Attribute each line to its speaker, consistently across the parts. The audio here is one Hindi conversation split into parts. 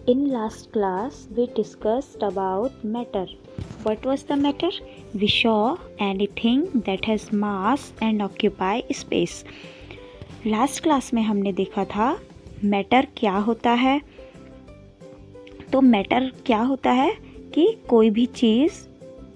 Speaker 1: In last class, we discussed about matter. What was the matter? We saw anything that has mass and occupy space. Last class में हमने देखा था मैटर क्या होता है. तो मैटर क्या होता है कि कोई भी चीज़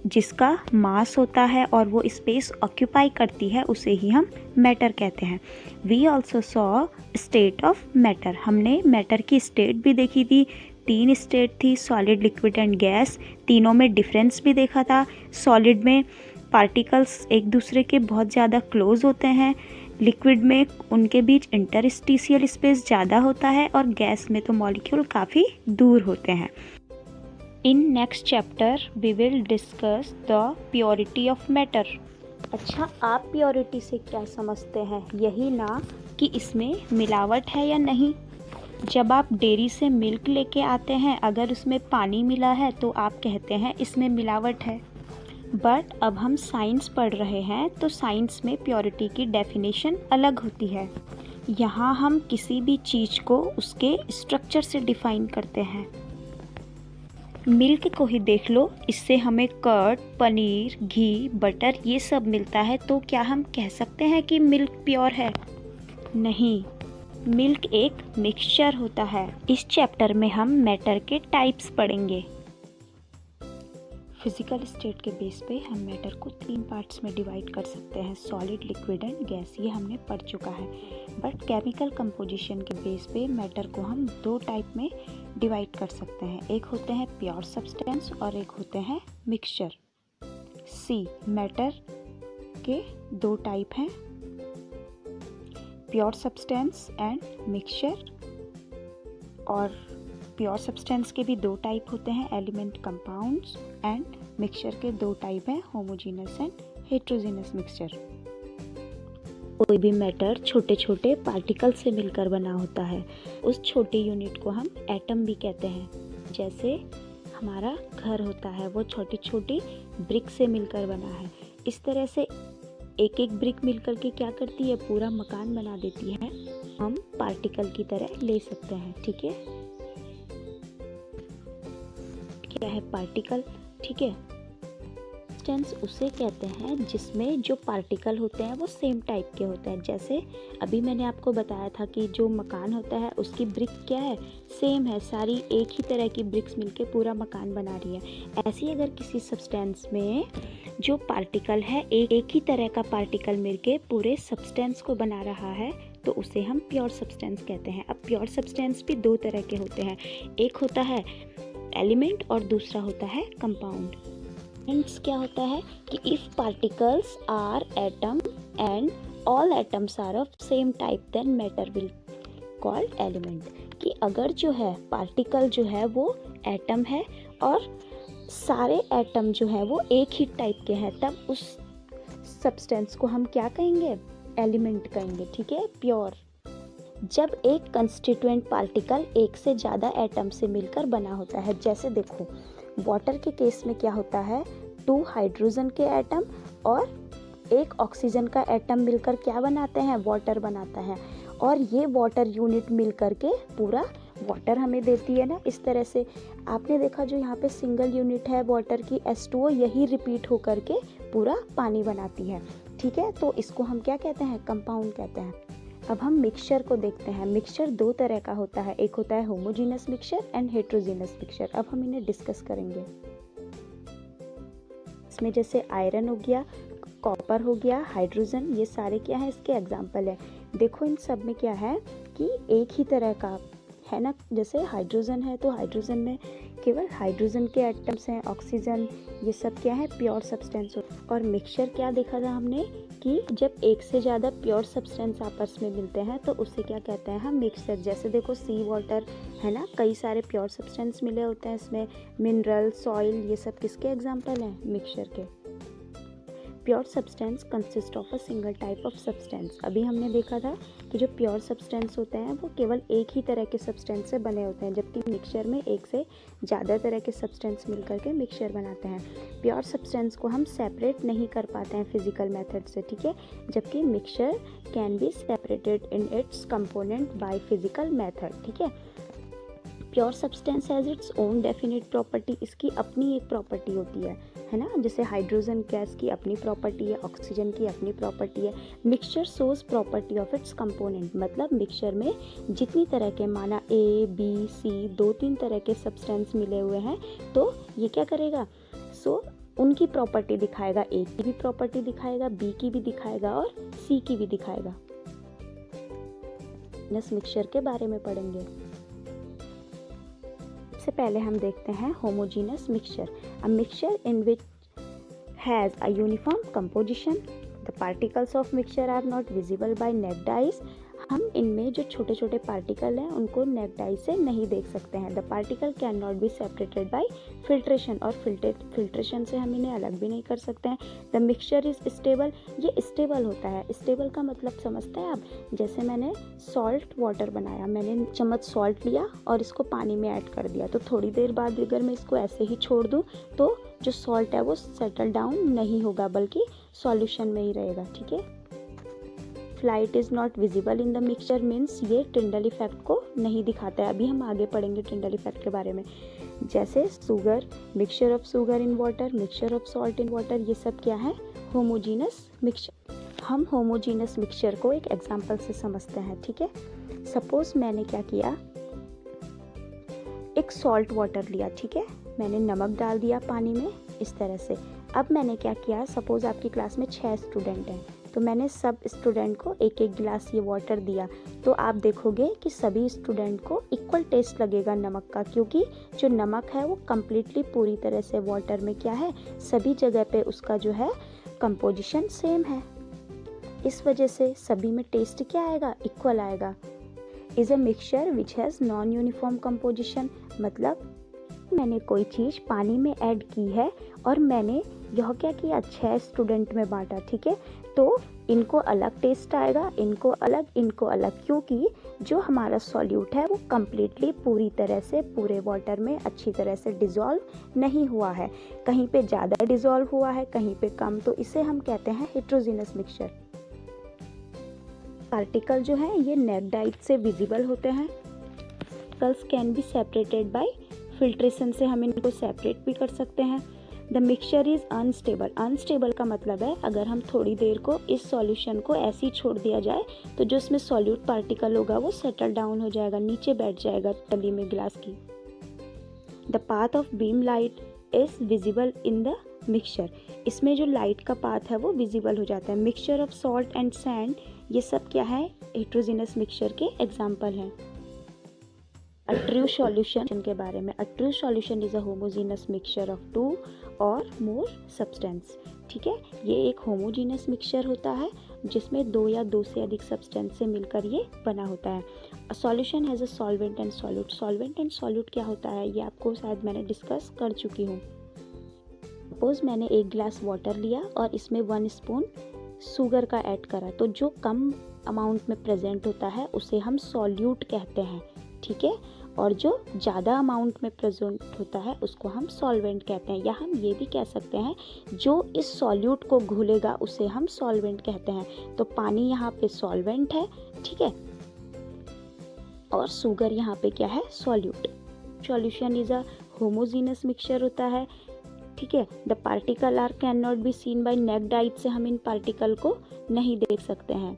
Speaker 1: जिसका मास होता है और वो स्पेस ऑक्यूपाई करती है उसे ही हम मैटर कहते हैं. We also saw state of matter. हमने मैटर की स्टेट भी देखी थी. 3 स्टेट थी, सॉलिड, लिक्विड एंड गैस. तीनों में डिफरेंस भी देखा था. सॉलिड में पार्टिकल्स एक दूसरे के बहुत ज़्यादा क्लोज होते हैं, लिक्विड में उनके बीच इंटरस्टिशियल स्पेस ज़्यादा होता है और गैस में तो मॉलिक्यूल काफ़ी दूर होते हैं. In next chapter we will discuss the purity of matter. अच्छा, आप प्योरिटी से क्या समझते हैं? यही ना कि इसमें मिलावट है या नहीं. जब आप डेयरी से मिल्क लेके आते हैं, अगर उसमें पानी मिला है तो आप कहते हैं इसमें मिलावट है. बट अब हम साइंस पढ़ रहे हैं तो साइंस में प्योरिटी की डेफिनेशन अलग होती है. यहाँ हम किसी भी चीज़ को उसके स्ट्रक्चर से डिफाइन करते हैं. मिल्क को ही देख लो, इससे हमें कर्ड, पनीर, घी, बटर ये सब मिलता है. तो क्या हम कह सकते हैं कि मिल्क प्योर है? नहीं, मिल्क एक मिक्सचर होता है. इस चैप्टर में हम मैटर के टाइप्स पढ़ेंगे. फिजिकल स्टेट के बेस पे हम मैटर को 3 पार्ट्स में डिवाइड कर सकते हैं, सॉलिड, लिक्विड एंड गैस. ये हमने पढ़ चुका है. बट केमिकल कंपोजिशन के बेस पे मैटर को हम 2 टाइप में डिवाइड कर सकते हैं. एक होते हैं प्योर सब्सटेंस और एक होते हैं मिक्सचर. सी, मैटर के 2 टाइप हैं, प्योर सब्सटेंस एंड मिक्सचर. और प्योर सब्सटेंस के भी 2 टाइप होते हैं, एलिमेंट कंपाउंड्स. एंड मिक्सचर के 2 टाइप हैं, होमोजेनस एंड हेट्रोजेनस मिक्सचर. कोई भी मैटर छोटे छोटे पार्टिकल से मिलकर बना होता है. उस छोटे यूनिट को हम एटम भी कहते हैं. जैसे हमारा घर होता है, वो छोटी छोटी ब्रिक से मिलकर बना है. इस तरह से एक एक ब्रिक मिलकर के क्या करती है, पूरा मकान बना देती है. हम पार्टिकल की तरह ले सकते हैं. ठीक है, क्या है पार्टिकल? ठीक है, सब्सटेंस उसे कहते हैं जिसमें जो पार्टिकल होते हैं वो सेम टाइप के होते हैं. जैसे अभी मैंने आपको बताया था कि जो मकान होता है उसकी ब्रिक क्या है, सेम है. सारी एक ही तरह की ब्रिक्स मिलके पूरा मकान बना रही है. ऐसे ही अगर किसी सब्सटेंस में जो पार्टिकल है एक ही तरह का पार्टिकल मिलके पूरे सब्सटेंस को बना रहा है तो उसे हम प्योर सब्सटेंस कहते हैं. अब प्योर सब्सटेंस भी 2 तरह के होते हैं. एक होता है एलिमेंट और दूसरा होता है कंपाउंड. एलिमेंट्स क्या होता है कि if particles are atom and all atoms are of same type then matter will called element. कि अगर जो है पार्टिकल जो है वो एटम है और सारे एटम जो है वो एक ही टाइप के हैं, तब उस सब्सटेंस को हम क्या कहेंगे, एलिमेंट कहेंगे. ठीक है, प्योर. जब एक कंस्टिट्यूएंट पार्टिकल एक से ज़्यादा एटम से मिलकर बना होता है, जैसे देखो वाटर के केस में क्या होता है, 2 हाइड्रोजन के एटम और 1 ऑक्सीजन का एटम मिलकर क्या बनाते हैं, वाटर बनाता है. और ये वाटर यूनिट मिलकर के पूरा वाटर हमें देती है ना. इस तरह से आपने देखा जो यहाँ पे सिंगल यूनिट है वाटर की, H2O, यही रिपीट होकर के पूरा पानी बनाती है. ठीक है, तो इसको हम क्या कहते हैं, कंपाउंड कहते हैं. अब हम मिक्सचर को देखते हैं. मिक्सचर 2 तरह का होता है, एक होता है homogeneous mixture and heterogeneous mixture. अब हम इन्हें डिस्कस करेंगे. इसमें जैसे आयरन हो गया, कॉपर हो गया, हाइड्रोजन, ये सारे क्या है, इसके एग्जाम्पल है. देखो इन सब में क्या है कि एक ही तरह का है ना. जैसे हाइड्रोजन है तो हाइड्रोजन में केवल हाइड्रोजन के एटम्स हैं, ऑक्सीजन, ये सब क्या है, प्योर सब्सटेंस. और मिक्सचर क्या देखा था हमने कि जब एक से ज़्यादा प्योर सब्सटेंस आपस में मिलते हैं तो उसे क्या कहते हैं हम, मिक्सचर. जैसे देखो सी वाटर है ना, कई सारे प्योर सब्सटेंस मिले होते हैं इसमें, मिनरल, सॉइल, ये सब किसके एग्जाम्पल हैं, मिक्सचर के. Pure substance consist of a single type of substance. अभी हमने देखा था कि जो प्योर सब्सटेंस होते हैं वो केवल एक ही तरह के सब्सटेंस से बने होते हैं, जबकि मिक्सचर में एक से ज़्यादा तरह के सब्सटेंस मिलकर के मिक्सचर बनाते हैं. प्योर सब्सटेंस को हम सेपरेट नहीं कर पाते हैं फिजिकल मेथड से. ठीक है, जबकि mixture can be separated in its component by physical method. ठीक है, pure substance has its own definite property, इसकी अपनी एक प्रॉपर्टी होती है ना। जैसे हाइड्रोजन गैस की अपनी प्रॉपर्टी है, ऑक्सीजन की अपनी प्रॉपर्टी है। Mixture shows property of its component, मतलब मिक्सचर में जितनी तरह के, माना ए बी सी 2-3 तरह के सब्सटेंस मिले हुए हैं, तो ये क्या करेगा, उनकी प्रॉपर्टी दिखाएगा। ए की भी प्रॉपर्टी दिखाएगा, बी की भी दिखाएगा और सी की भी दिखाएगा। मिक्सचर के बारे में पढ़ेंगे। सबसे पहले हम देखते हैं homogeneous mixture, a mixture in which has a uniform composition, the particles of mixture are not visible by naked eyes. हम इनमें जो छोटे छोटे पार्टिकल हैं उनको नेक्ड आई से नहीं देख सकते हैं। The particle can not be separated by filtration, और फिल्ट्रेशन से हम इन्हें अलग भी नहीं कर सकते हैं। द मिक्सचर इज स्टेबल, ये स्टेबल होता है। स्टेबल का मतलब समझते हैं आप, जैसे मैंने सॉल्ट वाटर बनाया, मैंने चम्मच सॉल्ट लिया और इसको पानी में ऐड कर दिया, तो थोड़ी देर बाद अगर मैं इसको ऐसे ही छोड़ दूँ तो जो सॉल्ट है वो सेटल डाउन नहीं होगा, बल्कि सॉल्यूशन में ही रहेगा। ठीक है। Light is not visible in the mixture means ये टिंडल इफेक्ट को नहीं दिखाता है। अभी हम आगे पढ़ेंगे टिंडल इफेक्ट के बारे में। जैसे sugar, mixture of sugar in water, mixture of salt in water, ये सब क्या है, होमोजीनस मिक्सचर। हम होमोजीनस मिक्सचर को एक एग्जांपल से समझते हैं। ठीक है। सपोज मैंने क्या किया, एक सॉल्ट वाटर लिया, ठीक है, मैंने नमक डाल दिया पानी में इस तरह से। अब मैंने क्या किया, सपोज आपकी क्लास में 6 स्टूडेंट हैं, तो मैंने सब स्टूडेंट को एक एक गिलास ये वाटर दिया, तो आप देखोगे कि सभी स्टूडेंट को इक्वल टेस्ट लगेगा नमक का, क्योंकि जो नमक है वो कम्प्लीटली पूरी तरह से वाटर में क्या है, सभी जगह पे उसका जो है कंपोजिशन सेम है। इस वजह से सभी में टेस्ट क्या आएगा, इक्वल आएगा। Is a mixture which has non uniform composition, मतलब मैंने कोई चीज़ पानी में ऐड की है और मैंने यह क्या किया, 6 स्टूडेंट में बांटा। ठीक है, तो इनको अलग टेस्ट आएगा, इनको अलग, क्योंकि जो हमारा सॉल्यूट है वो कम्प्लीटली पूरी तरह से पूरे वाटर में अच्छी तरह से डिज़ोल्व नहीं हुआ है, कहीं पे ज़्यादा डिज़ोल्व हुआ है, कहीं पे कम, तो इसे हम कहते हैं हेट्रोजीनस मिक्सचर। पार्टिकल जो है ये नेक्ड आइज से विजिबल होते हैं। Particles can be separated by filtration, से हम इनको सेपरेट भी कर सकते हैं। The mixture is unstable, unstable का मतलब है अगर हम थोड़ी देर को इस सॉल्यूशन को ऐसे ही छोड़ दिया जाए तो जो इसमें सॉल्यूट पार्टिकल होगा वो सेटल डाउन हो जाएगा, नीचे बैठ जाएगा तली में गिलास की। The path of beam light is visible in the mixture, इसमें जो लाइट का पाथ है वो विजिबल हो जाता है। Mixture of salt and sand, ये सब क्या है, हेट्रोजीनस मिक्सचर के एग्जाम्पल हैं। A true solution के बारे में, a true solution is a homogeneous mixture of 2 or more substance। ठीक है, ये एक होमोजीनस मिक्सचर होता है जिसमें 2 या 2 से अधिक सब्सटेंस से मिलकर ये बना होता है। A solution has a solvent and solute, solvent and solute क्या होता है ये आपको शायद मैंने डिस्कस कर चुकी हूँ। सपोज मैंने 1 गिलास वाटर लिया और इसमें 1 स्पून शुगर का ऐड करा, तो जो कम अमाउंट में प्रेजेंट होता है उसे हम सॉल्यूट कहते हैं। ठीक है, और जो ज़्यादा अमाउंट में प्रेजेंट होता है उसको हम सॉल्वेंट कहते हैं, या हम ये भी कह सकते हैं जो इस सॉल्यूट को घुलेगा उसे हम सॉल्वेंट कहते हैं। तो पानी यहाँ पे सॉल्वेंट है, ठीक है, और शुगर यहाँ पे क्या है, solute. Solution is a homogeneous mixture होता है। ठीक है, the particle are can not be seen by naked eyes, से हम इन पार्टिकल को नहीं देख सकते हैं।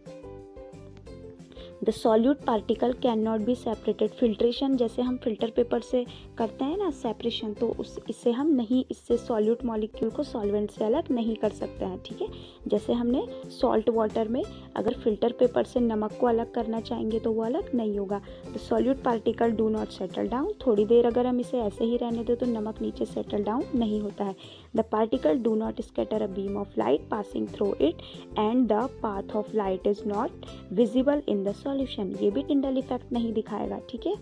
Speaker 1: The solute particle can not be separated, filtration जैसे हम फिल्टर पेपर से करते हैं ना सेपरेशन, तो इससे हम नहीं, इससे सॉल्यूट मॉलिक्यूल को सॉल्वेंट से अलग नहीं कर सकते हैं। ठीक है, जैसे हमने सॉल्ट वाटर में अगर फिल्टर पेपर से नमक को अलग करना चाहेंगे तो वो अलग नहीं होगा। The solute particle do not settle down, थोड़ी देर अगर हम इसे ऐसे ही रहने दें तो नमक नीचे सेटल डाउन नहीं होता है। The particle do not scatter a beam of light passing through it and the path of light is not visible in the solution, ये भी टिंडल इफेक्ट नहीं दिखाएगा। ठीक है,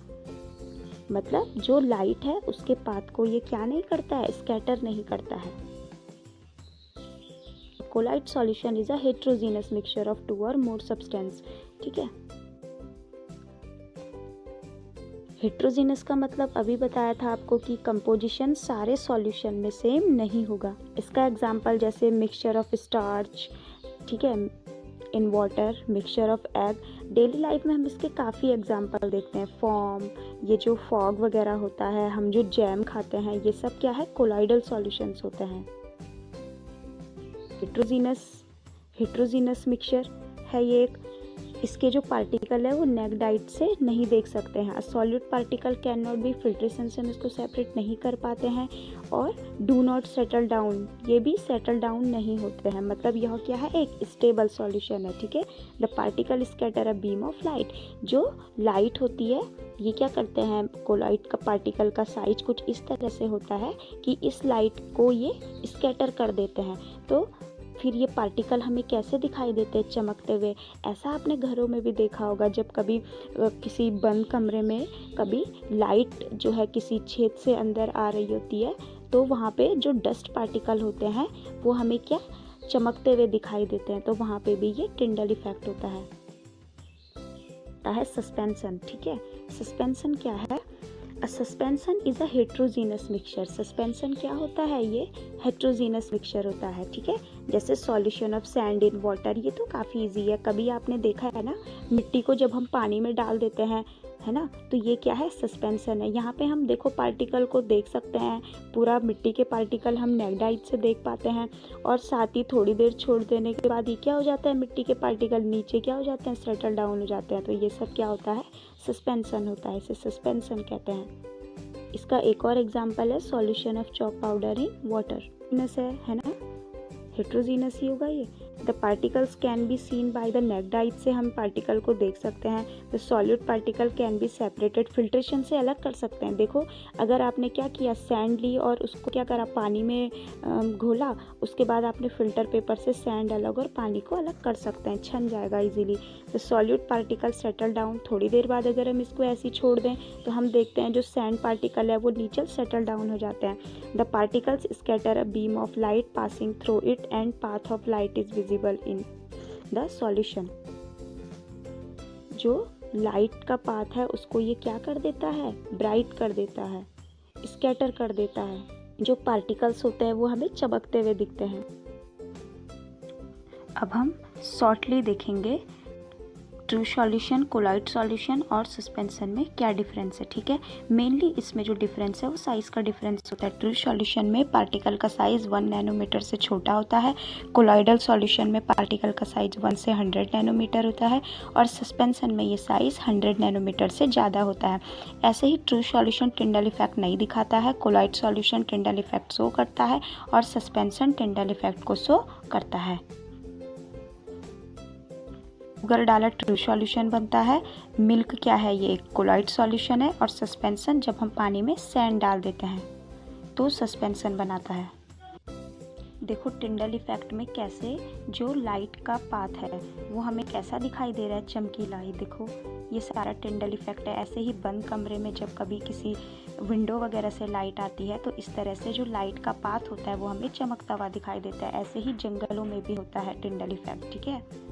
Speaker 1: मतलब जो लाइट है उसके पाथ को ये क्या नहीं करता है, स्कैटर नहीं करता है। Colloid solution is a heterogeneous mixture of 2 और मोर सब्सटेंस। ठीक है, हेट्रोजीनस का मतलब अभी बताया था आपको कि कंपोजिशन सारे सॉल्यूशन में सेम नहीं होगा। इसका एग्जांपल जैसे मिक्सचर ऑफ स्टार्च, ठीक है, in water, mixture of egg. Daily life में हम इसके काफ़ी एग्जाम्पल देखते हैं। फॉर्म, ये जो फॉग वगैरह होता है, हम जो जैम खाते हैं, ये सब क्या है, कोलाइडल सॉल्यूशंस होते हैं। हेट्रोजीनस मिक्सचर है ये एक। इसके जो पार्टिकल है वो नेक्ड आइट से नहीं देख सकते हैं। Solute particle can not B filtration से हम इसको सेपरेट नहीं कर पाते हैं। और डू नॉट सेटल डाउन, ये भी सेटल डाउन नहीं होते हैं। मतलब यह क्या है, एक स्टेबल सॉल्यूशन है, ठीक है। The particle scatter a beam of light, जो लाइट होती है ये क्या करते हैं, कोलाइड का पार्टिकल का साइज कुछ इस तरह से होता है कि इस लाइट को ये स्कैटर कर देते हैं। तो फिर ये पार्टिकल हमें कैसे दिखाई देते हैं, चमकते हुए। ऐसा आपने घरों में भी देखा होगा, जब कभी किसी बंद कमरे में कभी लाइट जो है किसी छेद से अंदर आ रही होती है, तो वहाँ पे जो डस्ट पार्टिकल होते हैं वो हमें क्या चमकते हुए दिखाई देते हैं। तो वहाँ पे भी ये टिंडल इफेक्ट होता है सस्पेंशन, ठीक है। सस्पेंशन क्या है, suspension is a heterogeneous mixture. Suspension क्या होता है, ये हेट्रोजीनस मिक्सचर होता है, ठीक है। जैसे solution of sand in water, ये तो काफ़ी इजी है। कभी आपने देखा है ना, मिट्टी को जब हम पानी में डाल देते हैं, है ना, तो ये क्या है, सस्पेंशन है। यहाँ पे हम देखो पार्टिकल को देख सकते हैं, पूरा मिट्टी के पार्टिकल हम नेक्ड आइट से देख पाते हैं। और साथ ही थोड़ी देर छोड़ देने के बाद ये क्या हो जाता है, मिट्टी के पार्टिकल नीचे क्या हो जाते हैं, सेटल डाउन हो जाते हैं। तो ये सब क्या होता है, सस्पेंशन होता है, इसे सस्पेंशन कहते हैं। इसका एक और एग्जाम्पल है solution of chalk powder in water. है ना, हेट्रोजीनस ही होगा ये। The particles can be seen by the naked eye, से हम पार्टिकल को देख सकते हैं। The solute particle can be separated, filtration से अलग कर सकते हैं। देखो अगर आपने क्या किया, सैंड ली और उसको क्या करा, पानी में घोला, उसके बाद आपने फिल्टर पेपर से सैंड अलग और पानी को अलग कर सकते हैं, छन जाएगा easily. The solute particle settle down, थोड़ी देर बाद अगर हम इसको ऐसे ही छोड़ दें तो हम देखते हैं जो सैंड पार्टिकल है वो नीचे सेटल डाउन हो जाते हैं। The particles scatter a beam of light passing through it and path of light is visible in the solution. जो लाइट का पाथ है उसको ये क्या कर देता है, ब्राइट कर देता है, स्कैटर कर देता है। जो पार्टिकल्स होते हैं वो हमें चमकते हुए दिखते हैं। अब हम शॉर्टली देखेंगे ट्रू सॉल्यूशन, कोलाइड सॉल्यूशन और सस्पेंशन में क्या डिफरेंस है, ठीक है। मेनली इसमें जो डिफरेंस है वो साइज़ का डिफरेंस होता है। ट्रू सॉल्यूशन में पार्टिकल का साइज़ 1 नैनोमीटर से छोटा होता है। कोलाइडल सॉल्यूशन में पार्टिकल का साइज़ 1 से 100 नैनोमीटर होता है। और सस्पेंशन में ये साइज़ 100 नैनोमीटर से ज़्यादा होता है। ऐसे ही ट्रू सॉल्यूशन टिंडल इफेक्ट नहीं दिखाता है, colloid solution Tyndall effect show करता है और सस्पेंशन टिंडल इफेक्ट को शो करता है। शुगर डाला ट्रू सॉल्यूशन बनता है। मिल्क क्या है, ये एक कोलाइड सॉल्यूशन है। और सस्पेंशन जब हम पानी में सैंड डाल देते हैं तो सस्पेंशन बनाता है। देखो टिंडल इफेक्ट में कैसे जो लाइट का पाथ है वो हमें कैसा दिखाई दे रहा है, चमकीला ही। देखो ये सारा टिंडल इफेक्ट है। ऐसे ही बंद कमरे में जब कभी किसी विंडो वगैरह से लाइट आती है तो इस तरह से जो लाइट का पाथ होता है वो हमें चमकता हुआ दिखाई देता है। ऐसे ही जंगलों में भी होता है टिंडल इफेक्ट, ठीक है।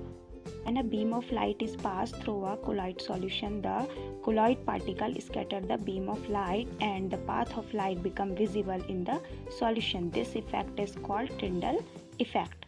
Speaker 1: When a beam of light is passed through a colloid solution, the colloid particle scatter the beam of light and the path of light become visible in the solution. This effect is called Tyndall effect.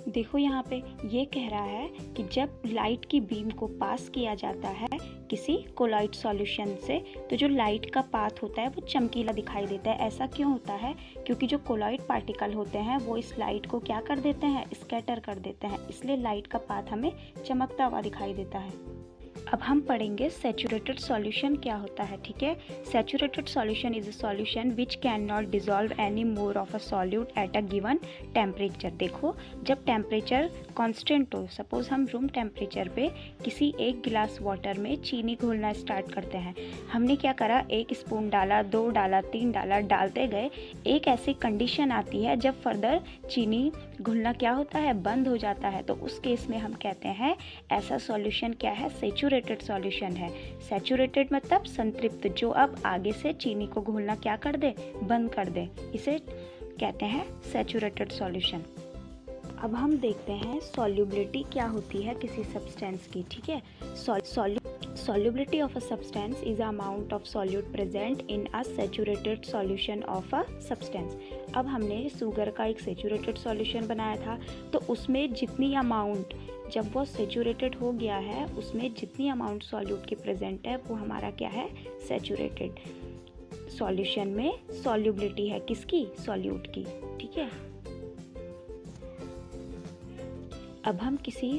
Speaker 1: देखो यहाँ पे ये कह रहा है कि जब लाइट की बीम को पास किया जाता है किसी कोलाइड सॉल्यूशन से तो जो लाइट का पाथ होता है वो चमकीला दिखाई देता है। ऐसा क्यों होता है, क्योंकि जो कोलाइड पार्टिकल होते हैं वो इस लाइट को क्या कर देते हैं, स्कैटर कर देते हैं, इसलिए लाइट का पाथ हमें चमकता हुआ दिखाई देता है। अब हम पढ़ेंगे सैचुरेटेड सॉल्यूशन क्या होता है, ठीक है। Saturated solution is a solution which can not dissolve any more of a solute at a given temperature. देखो जब टेम्परेचर कांस्टेंट हो, सपोज हम रूम टेम्परेचर पे किसी एक गिलास वाटर में चीनी घोलना स्टार्ट करते हैं। हमने क्या करा, 1 स्पून डाला, 2 डाला, 3 डाला, डालते गए। एक ऐसी कंडीशन आती है जब फर्दर चीनी घुलना क्या होता है, बंद हो जाता है। तो उस केस में हम कहते हैं ऐसा सॉल्यूशन क्या है, सैचुरेटेड सॉल्यूशन है। सैचुरेटेड मतलब संतृप्त, जो अब आगे से चीनी को घुलना क्या कर दे, बंद कर दे, इसे कहते हैं सैचुरेटेड सॉल्यूशन। अब हम देखते हैं सॉल्युबिलिटी क्या होती है किसी सब्सटेंस की, ठीक है। Solubility of a substance is the amount of solute present in a saturated solution of a substance. अब हमने शुगर का एक सैचुरेटेड सॉल्यूशन बनाया था तो उसमें जब वो सेचूरेटेड हो गया है, उसमें जितनी अमाउंट सॉल्यूट की प्रेजेंट है वो हमारा क्या है, सेचूरेटेड। सॉल्यूशन में सॉल्युबिलिटी है किसकी, सॉल्यूट की, ठीक है। अब हम किसी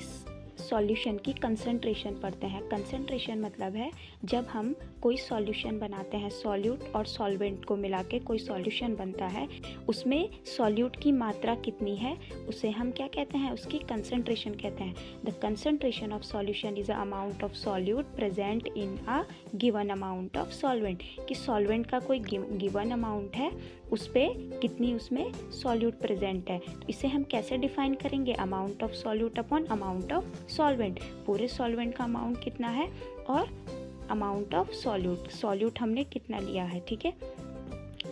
Speaker 1: सॉल्यूशन की कंसंट्रेशन पढ़ते हैं। कंसंट्रेशन मतलब है जब हम कोई सॉल्यूशन बनाते हैं, सॉल्यूट और सॉल्वेंट को मिला के कोई सॉल्यूशन बनता है, उसमें सॉल्यूट की मात्रा कितनी है उसे हम क्या कहते हैं, उसकी कंसंट्रेशन कहते हैं। The concentration of solution is a amount of solute present in a given amount of solvent, कि सॉल्वेंट का कोई गिवन अमाउंट है, उस पर कितनी उसमें सॉल्यूट प्रेजेंट है। तो इसे हम कैसे डिफाइन करेंगे, amount of solute upon amount of solvent. पूरे सॉल्वेंट का अमाउंट कितना है और अमाउंट ऑफ सॉल्यूट, सॉल्यूट हमने कितना लिया है, ठीक है।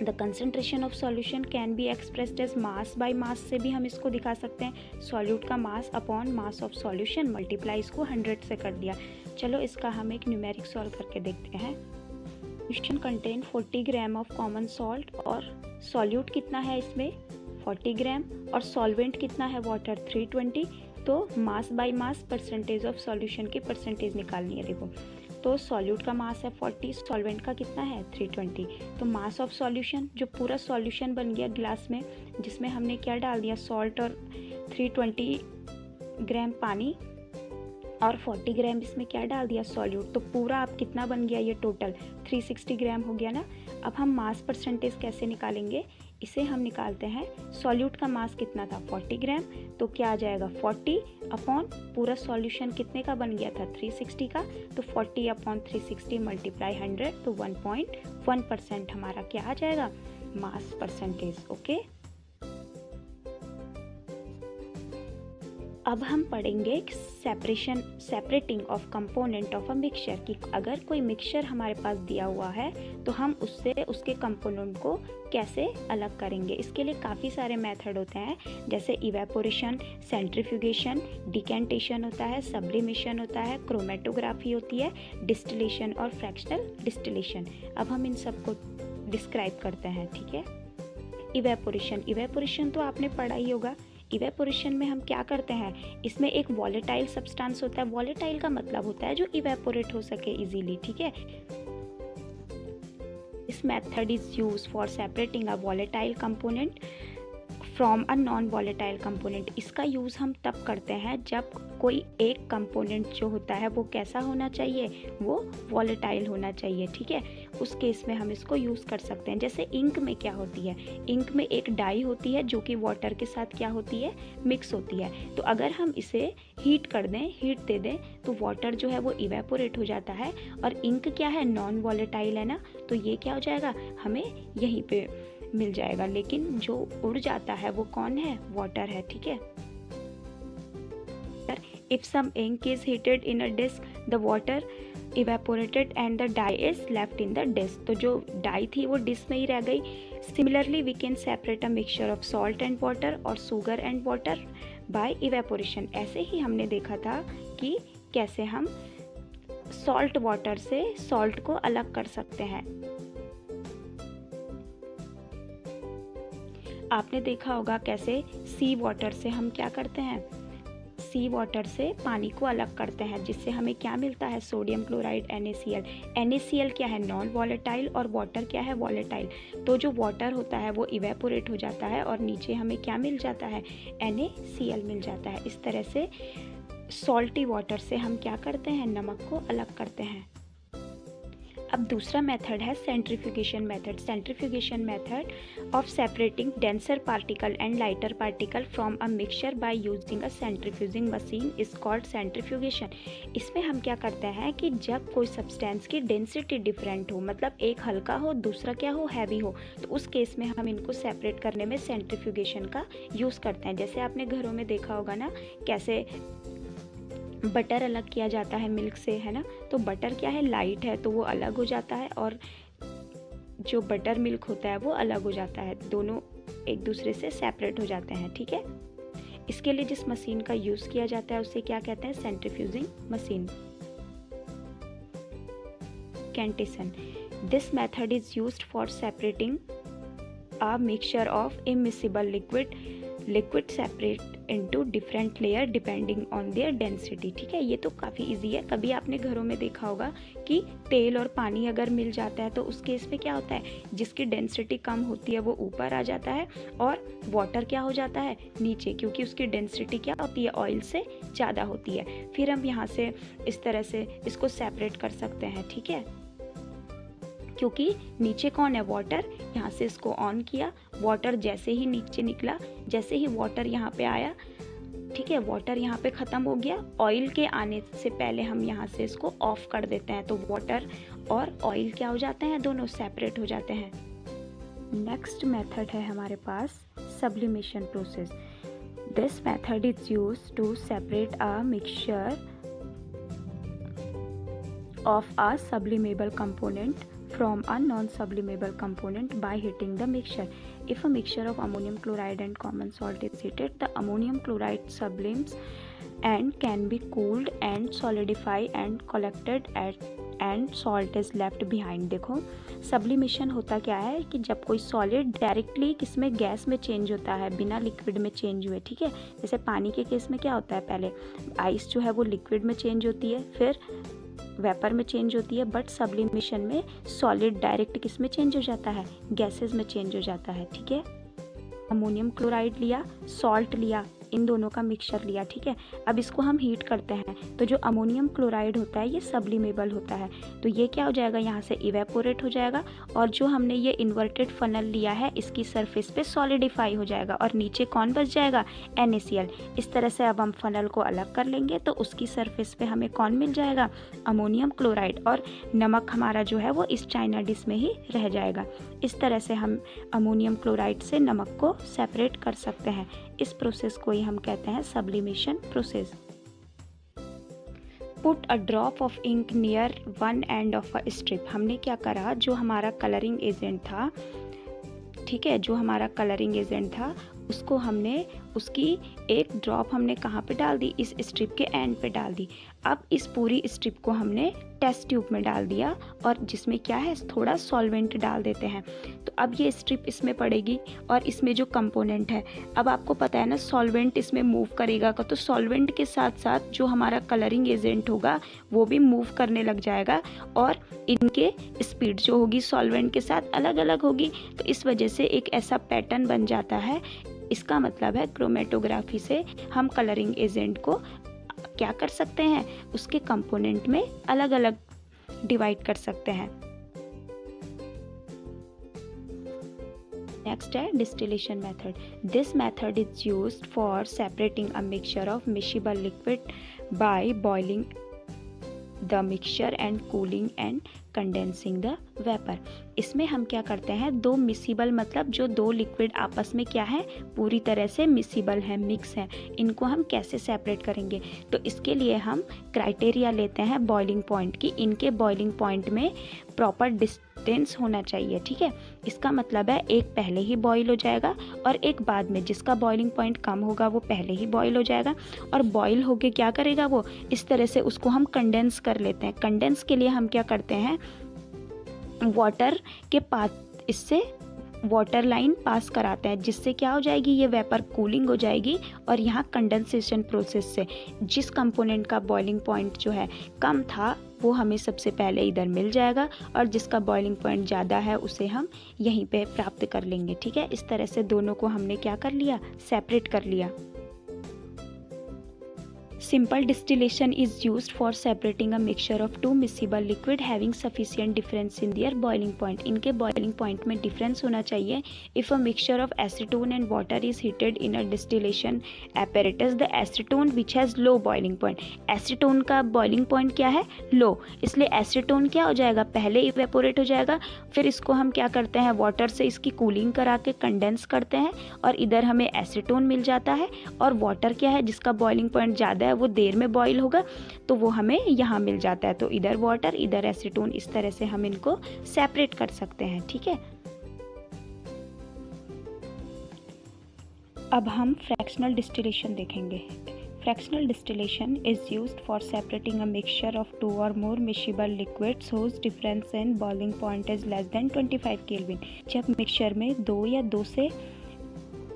Speaker 1: The concentration of solution can be expressed as mass by mass से भी हम इसको दिखा सकते हैं। सॉल्यूट का mass upon mass of solution multiply इसको 100 से कर दिया। चलो इसका हम एक न्यूमेरिक सॉल्व करके देखते हैं। Solution contain 40 gram of common salt, और सॉल्यूट कितना है इसमें 40 ग्राम, और सॉल्वेंट कितना है वाटर 320। तो मास by mass percentage of solution की परसेंटेज निकालनी है। देखो तो सॉल्यूट का मास है 40, सॉल्वेंट का कितना है 320। तो मास ऑफ सॉल्यूशन, जो पूरा सॉल्यूशन बन गया ग्लास में, जिसमें हमने क्या डाल दिया, सॉल्ट और 320 ग्राम पानी और 40 ग्राम इसमें क्या डाल दिया, सॉल्यूट। तो पूरा आप कितना बन गया, ये टोटल 360 ग्राम हो गया ना। अब हम मास परसेंटेज कैसे निकालेंगे, इसे हम निकालते हैं। सॉल्यूट का मास कितना था 40 ग्राम, तो क्या आ जाएगा 40 अपॉन पूरा सॉल्यूशन कितने का बन गया था 360 का, तो 40 अपॉन 360 मल्टीप्लाई 100, तो 1.1% हमारा क्या आ जाएगा, मास परसेंटेज। ओके, अब हम पढ़ेंगे separating of component of a mixture, कि अगर कोई मिक्सचर हमारे पास दिया हुआ है तो हम उससे उसके कंपोनेंट को कैसे अलग करेंगे। इसके लिए काफ़ी सारे मेथड होते हैं, जैसे इवेपोरेशन, सेंट्रीफ्यूगेशन, डिकेंटेशन होता है, सब्लिमेशन होता है, क्रोमेटोग्राफी होती है, डिस्टिलेशन और फ्रैक्शनल डिस्टिलेशन। अब हम इन सब को डिस्क्राइब करते हैं, ठीक है। इवेपोरेशन तो आपने पढ़ा ही होगा। इवेपोरेशन में हम क्या करते हैं, इसमें एक वॉलेटाइल सब्सटेंस होता है। वॉलेटाइल का मतलब होता है जो इवेपोरेट हो सके इजीली, ठीक है। This method is used for separating a volatile component from a non volatile component. इसका यूज़ हम तब करते हैं जब कोई एक कंपोनेंट जो होता है वो कैसा होना चाहिए, वो वॉलेटाइल होना चाहिए, ठीक है। उस केस में हम इसको यूज़ कर सकते हैं। जैसे इंक में क्या होती है, इंक में एक डाई होती है जो कि वाटर के साथ क्या होती है, मिक्स होती है। तो अगर हम इसे हीट कर दें, हीट दे दें, तो वाटर जो है वो इवेपोरेट हो जाता है, और इंक क्या है, नॉन वॉलेटाइल है ना, तो ये क्या हो जाएगा, हमें यहीं पे मिल जाएगा। लेकिन जो उड़ जाता है वो कौन है, वाटर है, ठीक है। If some ink is heated in a disk, the water evaporated and the dye is left in the disk. तो जो डाई थी वो डिस्क में ही रह गई। Similarly, we can separate a mixture of salt and water or sugar and water by evaporation. ऐसे ही हमने देखा था कि कैसे हम सॉल्ट वाटर से सॉल्ट को अलग कर सकते हैं। आपने देखा होगा कैसे सी वाटर से हम क्या करते हैं, सी वाटर से पानी को अलग करते हैं, जिससे हमें क्या मिलता है, सोडियम क्लोराइड NaCl। NaCl क्या है, नॉन वॉलेटाइल, और वाटर क्या है, वॉलेटाइल। तो जो वाटर होता है वो इवेपोरेट हो जाता है और नीचे हमें क्या मिल जाता है, NaCl मिल जाता है। इस तरह से सॉल्टी वाटर से हम क्या करते हैं, नमक को अलग करते हैं। अब दूसरा मेथड है centrifugation method. Centrifugation method of separating denser particle and lighter particle from a mixture by using a centrifuging machine is called centrifugation. इसमें हम क्या करते हैं कि जब कोई सब्सटेंस की डेंसिटी डिफरेंट हो, मतलब एक हल्का हो दूसरा क्या हो, हैवी हो, तो उस केस में हम इनको सेपरेट करने में सेंट्रीफ्यूगेशन का यूज़ करते हैं। जैसे आपने घरों में देखा होगा ना, कैसे बटर अलग किया जाता है मिल्क से, है ना। तो बटर क्या है, लाइट है, तो वो अलग हो जाता है, और जो बटर मिल्क होता है वो अलग हो जाता है, दोनों एक दूसरे से सेपरेट हो जाते हैं, ठीक है। इसके लिए जिस मशीन का यूज़ किया जाता है उसे क्या कहते हैं, centrifuging machine. Decantation, this method is used for separating a mixture of immiscible liquid into different layer depending on their density. ठीक है, ये तो काफ़ी इजी है। कभी आपने घरों में देखा होगा कि तेल और पानी अगर मिल जाता है तो उस केस में क्या होता है, जिसकी डेंसिटी कम होती है वो ऊपर आ जाता है और वाटर क्या हो जाता है नीचे, क्योंकि उसकी डेंसिटी क्या होती है, ऑयल से ज़्यादा होती है। फिर हम यहाँ से इस तरह से इसको सेपरेट कर सकते हैं। ठीक है, क्योंकि नीचे कौन है, वाटर। यहाँ से इसको ऑन किया, वाटर जैसे ही नीचे निकला, जैसे ही वाटर यहाँ पे आया, ठीक है, वाटर यहाँ पे ख़त्म हो गया। ऑयल के आने से पहले हम यहाँ से इसको ऑफ कर देते हैं, तो वाटर और ऑयल क्या हो जाते हैं, दोनों सेपरेट हो जाते हैं। नेक्स्ट मेथड है हमारे पास sublimation process. This method is used to separate a mixture of a sublimable component from a non-sublimable component by heating the mixture. If a mixture of ammonium chloride and common salt is heated, the ammonium chloride sublimes and can be cooled and solidify and collected and salt is left behind। देखो सब्लिमेशन होता क्या है कि जब कोई सॉलिड डायरेक्टली किसमें, गैस में चेंज होता है बिना लिक्विड में चेंज हुए। ठीक है, जैसे पानी के केस में क्या होता है, पहले आइस जो है वो लिक्विड में चेंज होती है, फिर वेपर में चेंज होती है, बट सब्लिमेशन में सॉलिड डायरेक्ट किस में चेंज हो जाता है, गैसेस में चेंज हो जाता है। ठीक है, अमोनियम क्लोराइड लिया, सॉल्ट लिया, इन दोनों का मिक्सचर लिया। ठीक है, अब इसको हम हीट करते हैं तो जो अमोनियम क्लोराइड होता है ये सब्लिमेबल होता है, तो ये क्या हो जाएगा, यहाँ से इवेपोरेट हो जाएगा और जो हमने ये इन्वर्टेड फनल लिया है इसकी सरफेस पे सॉलिडिफाई हो जाएगा और नीचे कौन बच जाएगा, NaCl। इस तरह से अब हम फनल को अलग कर लेंगे तो उसकी सरफेस पे हमें कौन मिल जाएगा, अमोनियम क्लोराइड, और नमक हमारा जो है वो इस चाइना डिश में ही रह जाएगा। इस तरह से हम अमोनियम क्लोराइड से नमक को सेपरेट कर सकते हैं। इस प्रोसेस को ही हम कहते हैं sublimation process. Put a drop of ink near one end of a strip. हमने क्या करा, जो हमारा कलरिंग एजेंट था, ठीक है, जो हमारा कलरिंग एजेंट था उसको हमने, उसकी एक ड्रॉप हमने कहाँ पे डाल दी, इस स्ट्रिप के एंड पे डाल दी। अब इस पूरी स्ट्रिप को हमने टेस्ट ट्यूब में डाल दिया और जिसमें क्या है, थोड़ा सॉल्वेंट डाल देते हैं। तो अब ये स्ट्रिप इसमें पड़ेगी और इसमें जो कंपोनेंट है, अब आपको पता है ना सॉल्वेंट इसमें मूव करेगा, तो सॉल्वेंट के साथ साथ जो हमारा कलरिंग एजेंट होगा वो भी मूव करने लग जाएगा और इनके स्पीड जो होगी सॉल्वेंट के साथ अलग अलग होगी। तो इस वजह से एक ऐसा पैटर्न बन जाता है। इसका मतलब है क्रोमेटोग्राफी से हम कलरिंग एजेंट को क्या कर सकते हैं, उसके कंपोनेंट में अलग अलग डिवाइड कर सकते हैं। नेक्स्ट है distillation method. This method is used for separating a mixture of miscible liquid by boiling the mixture and cooling and condensing the vapour. इसमें हम क्या करते हैं, दो मिसिबल मतलब जो दो लिक्विड आपस में क्या है, पूरी तरह से मिसिबल हैं, मिक्स हैं, इनको हम कैसे सेपरेट करेंगे। तो इसके लिए हम क्राइटेरिया लेते हैं बॉइलिंग पॉइंट की, इनके बॉइलिंग पॉइंट में प्रॉपर डिस्टेंस होना चाहिए। ठीक है, इसका मतलब है एक पहले ही बॉईल हो जाएगा और एक बाद में, जिसका बॉइलिंग पॉइंट कम होगा वो पहले ही बॉईल हो जाएगा और बॉईल होके क्या करेगा वो, इस तरह से उसको हम कंडेंस कर लेते हैं। कंडेंस के लिए हम क्या करते हैं, वाटर के पास इससे वाटर लाइन पास कराते हैं, जिससे क्या हो जाएगी, ये वेपर कूलिंग हो जाएगी और यहाँ कंडेंसेशन प्रोसेस से जिस कंपोनेंट का बॉइलिंग पॉइंट जो है कम था वो हमें सबसे पहले इधर मिल जाएगा और जिसका बॉइलिंग पॉइंट ज़्यादा है उसे हम यहीं पे प्राप्त कर लेंगे। ठीक है, इस तरह से दोनों को हमने क्या कर लिया, सेपरेट कर लिया। Simple distillation is used for separating a mixture of two miscible liquid having sufficient difference in their boiling point. इनके boiling point में difference होना चाहिए। If a mixture of acetone and water is heated in a distillation apparatus, the acetone which has low boiling point, acetone का boiling point क्या है, low, इसलिए acetone क्या हो जाएगा, पहले evaporate हो जाएगा। फिर इसको हम क्या करते हैं, water से इसकी cooling करा के condense करते हैं और इधर हमें acetone मिल जाता है और water क्या है, जिसका boiling point ज़्यादा है वो देर में बॉईल होगा तो वो हमें यहाँ मिल जाता है। तो इधर वाटर इधर एसीटोन, इस तरह से हम इनको सेपरेट कर सकते हैं। ठीक है, अब हम फ्रैक्शनल डिस्टिलेशन देखेंगे। Fractional distillation is used for separating a mixture of two और more miscible liquids whose difference in boiling point is less than 25 Kelvin. जब मिक्सचर में दो या दो से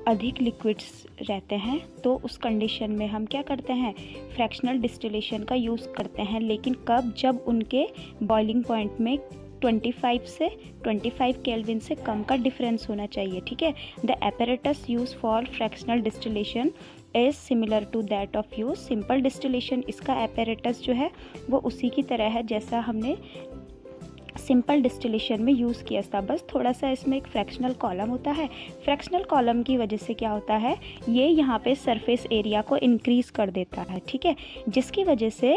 Speaker 1: अधिक लिक्विड्स रहते हैं तो उस कंडीशन में हम क्या करते हैं, फ्रैक्शनल डिस्टिलेशन का यूज़ करते हैं। लेकिन कब, जब उनके बॉइलिंग पॉइंट में 25 केल्विन से कम का डिफरेंस होना चाहिए। ठीक है। The apparatus use for fractional distillation is similar to that of use simple distillation. इसका एपरेटस जो है वो उसी की तरह है जैसा हमने सिंपल डिस्टिलेशन में यूज़ किया था, बस थोड़ा सा इसमें एक फ्रैक्शनल कॉलम होता है। फ्रैक्शनल कॉलम की वजह से क्या होता है, ये यहाँ पे सरफेस एरिया को इंक्रीज़ कर देता है। ठीक है, जिसकी वजह से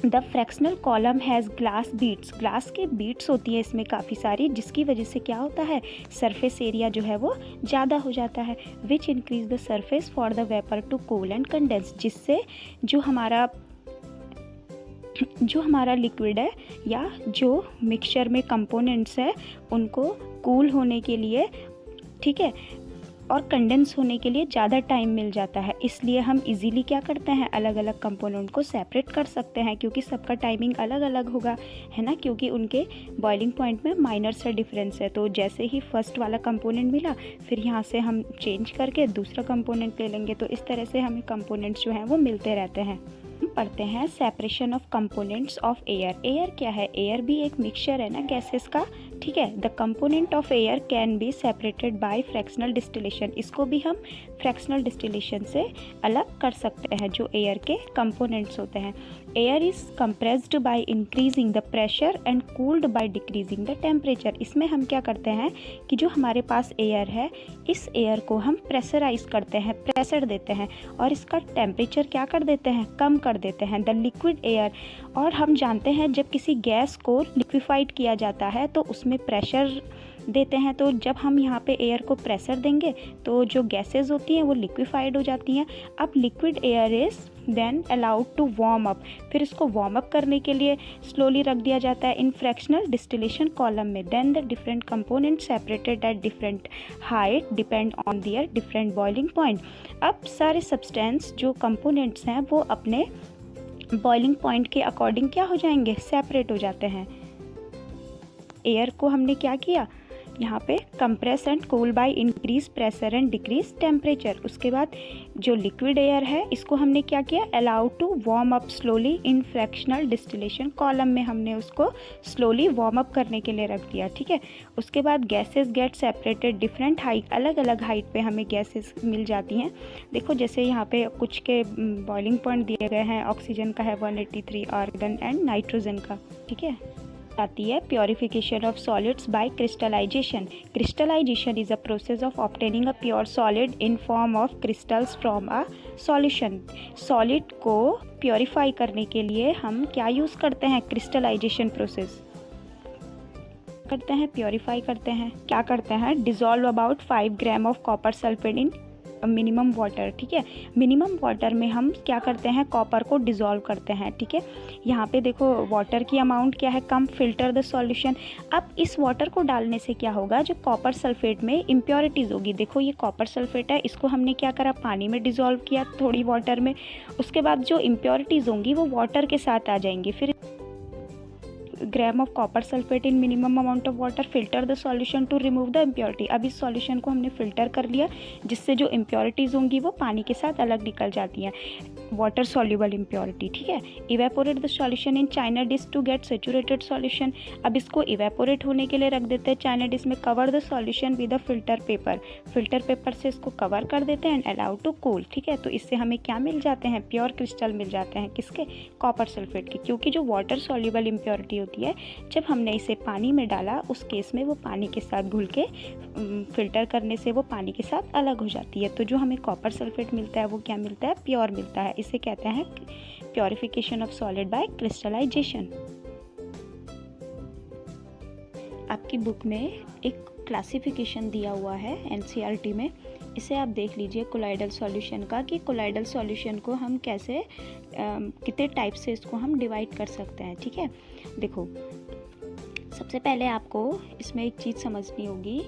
Speaker 1: the fractional column has glass beats, glass के बीट्स होती है इसमें काफ़ी सारी, जिसकी वजह से क्या होता है, सरफेस एरिया जो है वो ज़्यादा हो जाता है। Which increase the surface for the vapour to cool and condense, जिससे जो हमारा लिक्विड है या जो मिक्सचर में कंपोनेंट्स है उनको कूल होने के लिए, ठीक है, और कंडेंस होने के लिए ज़्यादा टाइम मिल जाता है। इसलिए हम इजीली क्या करते हैं, अलग अलग कंपोनेंट को सेपरेट कर सकते हैं, क्योंकि सबका टाइमिंग अलग अलग होगा, है ना, क्योंकि उनके बॉइलिंग पॉइंट में माइनर सा डिफरेंस है। तो जैसे ही फर्स्ट वाला कंपोनेंट मिला, फिर यहाँ से हम चेंज करके दूसरा कंपोनेंट ले लेंगे। तो इस तरह से हमें कंपोनेंट्स जो हैं वो मिलते रहते हैं। पढ़ते हैं separation of components of air. Air क्या है, एयर भी एक मिक्सचर है ना गैसेस का। ठीक है, the component of air can be separated by fractional distillation. इसको भी हम फ्रैक्शनल डिस्टिलेशन से अलग कर सकते हैं, जो एयर के कंपोनेंट्स होते हैं। Air is compressed by increasing the pressure and cooled by decreasing the temperature. इसमें हम क्या करते हैं कि जो हमारे पास एयर है, इस एयर को हम प्रेशराइज करते हैं, प्रेशर देते हैं, और इसका टेम्परेचर क्या कर देते हैं, कम कर देते हैं। द लिक्विड एयर, और हम जानते हैं जब किसी गैस को लिक्विफाइड किया जाता है तो उसमें प्रेशर देते हैं। तो जब हम यहाँ पे एयर को प्रेशर देंगे तो जो गैसेस होती हैं वो लिक्विफाइड हो जाती हैं। अब liquid air is then allowed to warm up, फिर इसको वार्म अप करने के लिए स्लोली रख दिया जाता है इन फ्रैक्शनल डिस्टिलेशन कॉलम में। Then the different component separated at different height depend on their different boiling point. अब सारे सब्सटेंस जो कंपोनेंट्स हैं वो अपने बॉइलिंग पॉइंट के अकॉर्डिंग क्या हो जाएंगे, सेपरेट हो जाते हैं। एयर को हमने क्या किया, यहाँ पे compress and cool by increase pressure and decrease temperature. उसके बाद जो लिक्विड एयर है इसको हमने क्या किया, allowed to warm up slowly in fractional distillation column में हमने उसको स्लोली वार्म अप करने के लिए रख दिया। ठीक है, उसके बाद gases get separated different height, अलग अलग हाइट पे हमें गैसेस मिल जाती हैं। देखो जैसे यहाँ पे कुछ के बॉइलिंग पॉइंट दिए गए हैं, ऑक्सीजन का है 183, आर्गन एंड नाइट्रोजन का। ठीक है, आती है purification of solids by crystallisation. Crystallisation is a process of obtaining a pure solid in form of crystals from a solution. Solid को प्योरीफाई करने के लिए हम क्या यूज़ करते हैं, क्रिस्टलाइजेशन प्रोसेस करते हैं, प्योरीफाई करते हैं। क्या करते हैं, dissolve about 5 gram of copper sulphate in minimum water. ठीक है, मिनिमम वाटर में हम क्या करते हैं, कॉपर को डिज़ोल्व करते हैं। ठीक है, यहाँ पे देखो वाटर की अमाउंट क्या है, कम, फिल्टर द सॉल्यूशन। अब इस वाटर को डालने से क्या होगा, जो कॉपर सल्फेट में इम्प्योरिटीज़ होगी, देखो ये कॉपर सल्फेट है, इसको हमने क्या करा, पानी में डिज़ोल्व किया थोड़ी वाटर में। उसके बाद जो इम्प्योरिटीज़ होंगी वो वाटर के साथ आ जाएंगी। फिर gram of copper sulphate in minimum amount of water, filter the solution to remove the impurity. अब इस सॉल्यूशन को हमने फिल्टर कर लिया, जिससे जो इम्प्योरिटीज़ होंगी वो पानी के साथ अलग निकल जाती हैं, वाटर सॉल्युबल इम्प्योरिटी। ठीक है, evaporate the solution in china dish to get saturated solution. अब इसको इवेपोरेट होने के लिए रख देते हैं चाइना डिश में। Cover the solution with a filter paper, filter paper से इसको कवर कर देते हैं एंड अलाउ टू कूल। ठीक है, तो इससे हमें क्या मिल जाते हैं, प्योर क्रिस्टल मिल जाते हैं, किसके, कॉपर सल्फेट के। क्योंकि जो वाटर सॉल्युबल इम्प्योरिटी होती है, जब हमने इसे पानी में डाला उस केस में वो पानी के साथ घुल के फिल्टर करने से वो पानी के साथ अलग हो जाती है। तो जो हमें कॉपर सल्फेट मिलता है वो क्या मिलता है, प्योर मिलता है। इसे कहते हैं purification of solid by crystallisation. आपकी बुक में एक क्लासिफिकेशन दिया हुआ है एनसीईआरटी में, इसे आप देख लीजिए कोलाइडल सॉल्यूशन का, कि कोलाइडल सॉल्यूशन को हम कैसे कितने टाइप से इसको हम डिवाइड कर सकते हैं। ठीक है, देखो सबसे पहले आपको इसमें एक चीज़ समझनी होगी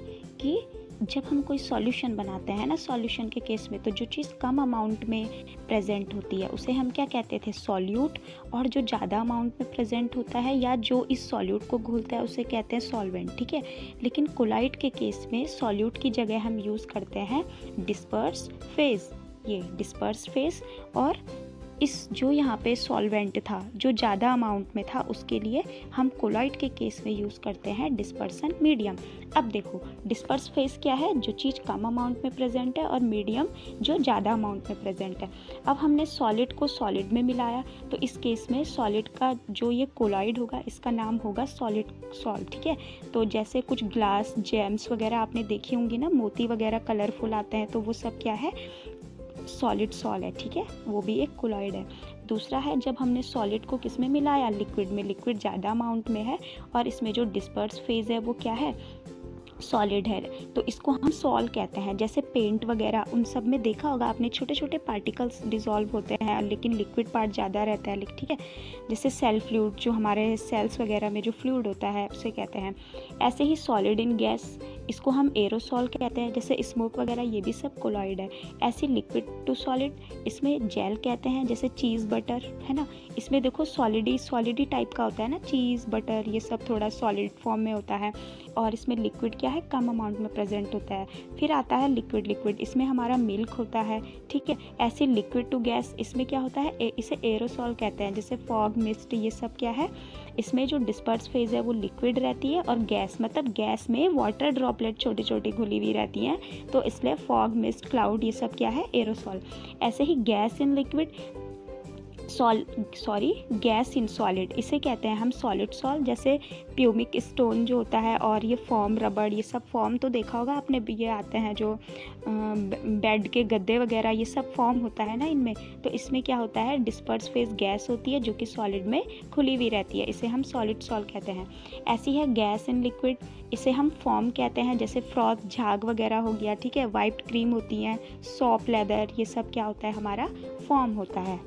Speaker 1: कि जब हम कोई सॉल्यूशन बनाते हैं ना, सॉल्यूशन के केस में, तो जो चीज़ कम अमाउंट में प्रेजेंट होती है उसे हम क्या कहते थे, सॉल्यूट। और जो ज़्यादा अमाउंट में प्रेजेंट होता है या जो इस सॉल्यूट को घोलता है उसे कहते हैं सॉल्वेंट, ठीक है। लेकिन कोलाइड के केस में सॉल्यूट की जगह हम यूज़ करते हैं डिस्पर्स फेज, ये डिस्पर्स फेज। और इस जो यहाँ पे सॉल्वेंट था जो ज़्यादा अमाउंट में था उसके लिए हम कोलाइड के केस में यूज़ करते हैं डिस्पर्सन मीडियम। अब देखो डिस्पर्स फेज क्या है, जो चीज़ कम अमाउंट में प्रेजेंट है, और मीडियम जो ज़्यादा अमाउंट में प्रेजेंट है। अब हमने सॉलिड को सॉलिड में मिलाया, तो इस केस में सॉलिड का जो ये कोलाइड होगा इसका नाम होगा सॉलिड सॉल्ट, ठीक है। तो जैसे कुछ ग्लास जेम्स वगैरह आपने देखी होंगी ना, मोती वगैरह कलरफुल आते हैं, तो वो सब क्या है, सॉलिड सॉल है, ठीक है, वो भी एक कोलॉइड है। दूसरा है जब हमने सॉलिड को किस में मिलाया, लिक्विड में, लिक्विड ज़्यादा अमाउंट में है और इसमें जो डिस्पर्स फेज है वो क्या है, सॉलिड है, तो इसको हम सॉल कहते हैं। जैसे पेंट वगैरह उन सब में देखा होगा आपने, छोटे छोटे पार्टिकल्स डिसॉल्व होते हैं लेकिन लिक्विड पार्ट ज़्यादा रहता है, ठीक है। जैसे सेल फ्लूइड, जो हमारे सेल्स वगैरह में जो फ्लूइड होता है उसे कहते हैं। ऐसे ही सॉलिड इन गैस, इसको हम एरोसॉल कहते हैं। जैसे स्मोक वगैरह, ये भी सब कोलॉइड है। ऐसे लिक्विड टू सॉलिड, इसमें जेल कहते हैं। जैसे चीज़ बटर है ना, इसमें देखो सॉलिडी टाइप का होता है ना, चीज़ बटर ये सब थोड़ा सॉलिड फॉर्म में होता है, और इसमें लिक्विड क्या है, कम अमाउंट में प्रेजेंट होता है। फिर आता है लिक्विड, इसमें हमारा मिल्क होता है, ठीक है। ऐसे लिक्विड टू गैस, इसमें क्या होता है, इसे एरोसॉल कहते हैं। जैसे फॉग, मिस्ट, ये सब क्या है, इसमें जो डिस्पर्स फेज है वो लिक्विड रहती है, और गैस मतलब गैस में वाटर ड्रॉपलेट छोटी छोटी घुली हुई रहती हैं, तो इसलिए फॉग, मिस्ट, क्लाउड ये सब क्या है, एरोसॉल। ऐसे ही gas in liquid, gas in solid, इसे कहते हैं हम सॉलिड सॉल। जैसे प्यूमिक स्टोन जो होता है और ये फॉर्म, रबड़, ये सब फॉर्म तो देखा होगा आपने, ये आते हैं जो बेड के गद्दे वगैरह, ये सब फॉर्म होता है ना इनमें, तो इसमें क्या होता है, डिस्पर्स फेज गैस होती है जो कि सॉलिड में खुली हुई रहती है, इसे हम सॉलिड सॉल कहते हैं। ऐसी है गैस इन लिक्विड, इसे हम फॉर्म कहते हैं। जैसे फ्रॉथ, झाग वगैरह हो गया, ठीक है, वाइप्ड क्रीम होती हैं, सॉप, लेदर, ये सब क्या होता है, हमारा फॉर्म होता है।